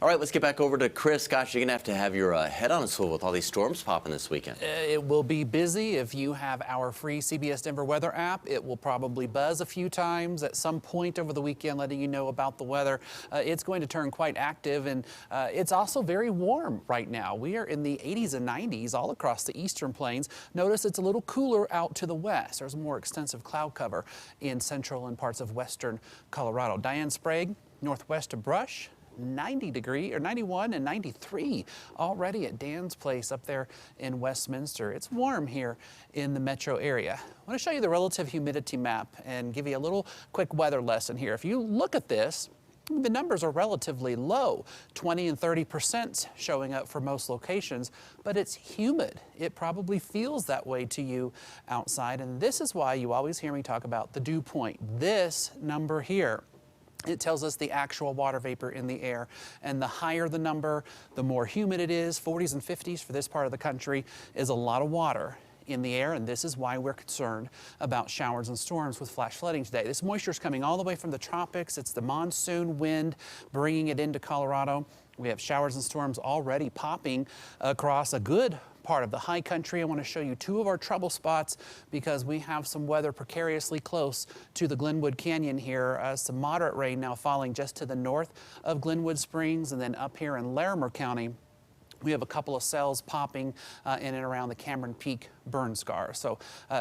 All right, let's get back over to Chris. Gosh, you're going to have your head on a swivel with all these storms popping this weekend. It will be busy. If you have our free CBS Denver weather app, it will probably buzz a few times at some point over the weekend, letting you know about the weather. It's going to turn quite active, and it's also very warm right now. We are in the 80s and 90s all across the eastern plains. Notice it's a little cooler out to the west. There's more extensive cloud cover in central and parts of western Colorado. Diane Sprague, northwest of Brush, 91 and 93 already at Dan's place up there in Westminster. It's warm here in the metro area. I want to show you the relative humidity map and give you a little quick weather lesson here. If you look at this, the numbers are relatively low, 20 and 30% showing up for most locations, but it's humid. It probably feels that way to you outside, and this is why you always hear me talk about the dew point. This number here, it tells us the actual water vapor in the air, and the higher the number, the more humid it is. 40s and 50s for this part of the country is a lot of water in the air, and this is why we're concerned about showers and storms with flash flooding today. This moisture is coming all the way from the tropics. It's the monsoon wind bringing it into Colorado. We have showers and storms already popping across a good part of the high country. I want to show you two of our trouble spots because we have some weather precariously close to the Glenwood Canyon here. Some moderate rain now falling just to the north of Glenwood Springs, and then up here in Larimer County, we have a couple of cells popping in and around the Cameron Peak burn scar. So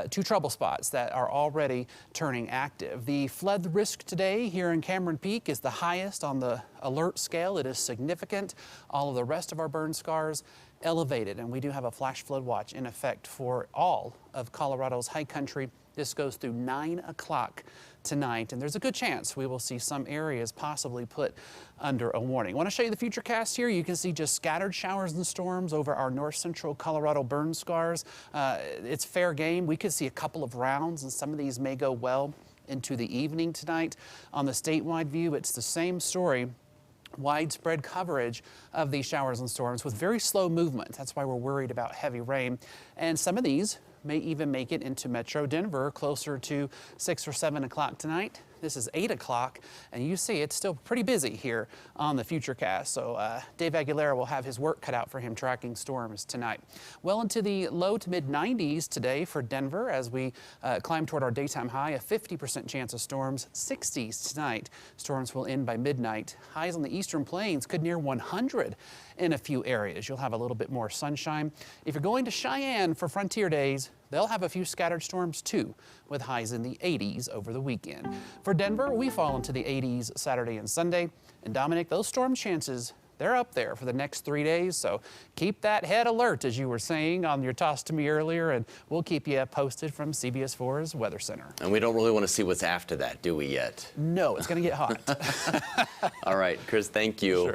two trouble spots that are already turning active. The flood risk today here in Cameron Peak is the highest on the alert scale. It is significant. All of the rest of our burn scars elevated, and we do have a flash flood watch in effect for all of Colorado's high country. This goes through 9 o'clock tonight, and there's a good chance we will see some areas possibly put under a warning. I want to show you the FUTURECAST here. You can see just scattered showers and storms over our north central Colorado burn scars. It's fair game. We could see a couple of rounds, and some of these may go well into the evening tonight. On the statewide view, it's the same story. Widespread coverage of these showers and storms with very slow movement. That's why we're worried about heavy rain. And some of these may even make it into Metro Denver closer to 6 or 7 o'clock tonight. This is 8 o'clock, and you see it's still pretty busy here on the FUTURECAST. So Dave Aguilera will have his work cut out for him tracking storms tonight. Well into the low to mid 90s today for Denver as we climb toward our daytime high, a 50% chance of storms, 60s tonight. Storms will end by midnight. Highs on the eastern plains could near 100 in a few areas. You'll have a little bit more sunshine. If you're going to Cheyenne for Frontier Days, they'll have a few scattered storms too, with highs in the 80s over the weekend. For Denver, we fall into the 80s Saturday and Sunday. And Dominic, those storm chances, they're up there for the next 3 days. So keep that head alert, as you were saying on your toss to me earlier, and we'll keep you posted from CBS 4's Weather Center. And we don't really want to see what's after that, do we yet? No, it's going to get hot. All right, Chris, thank you. Sure.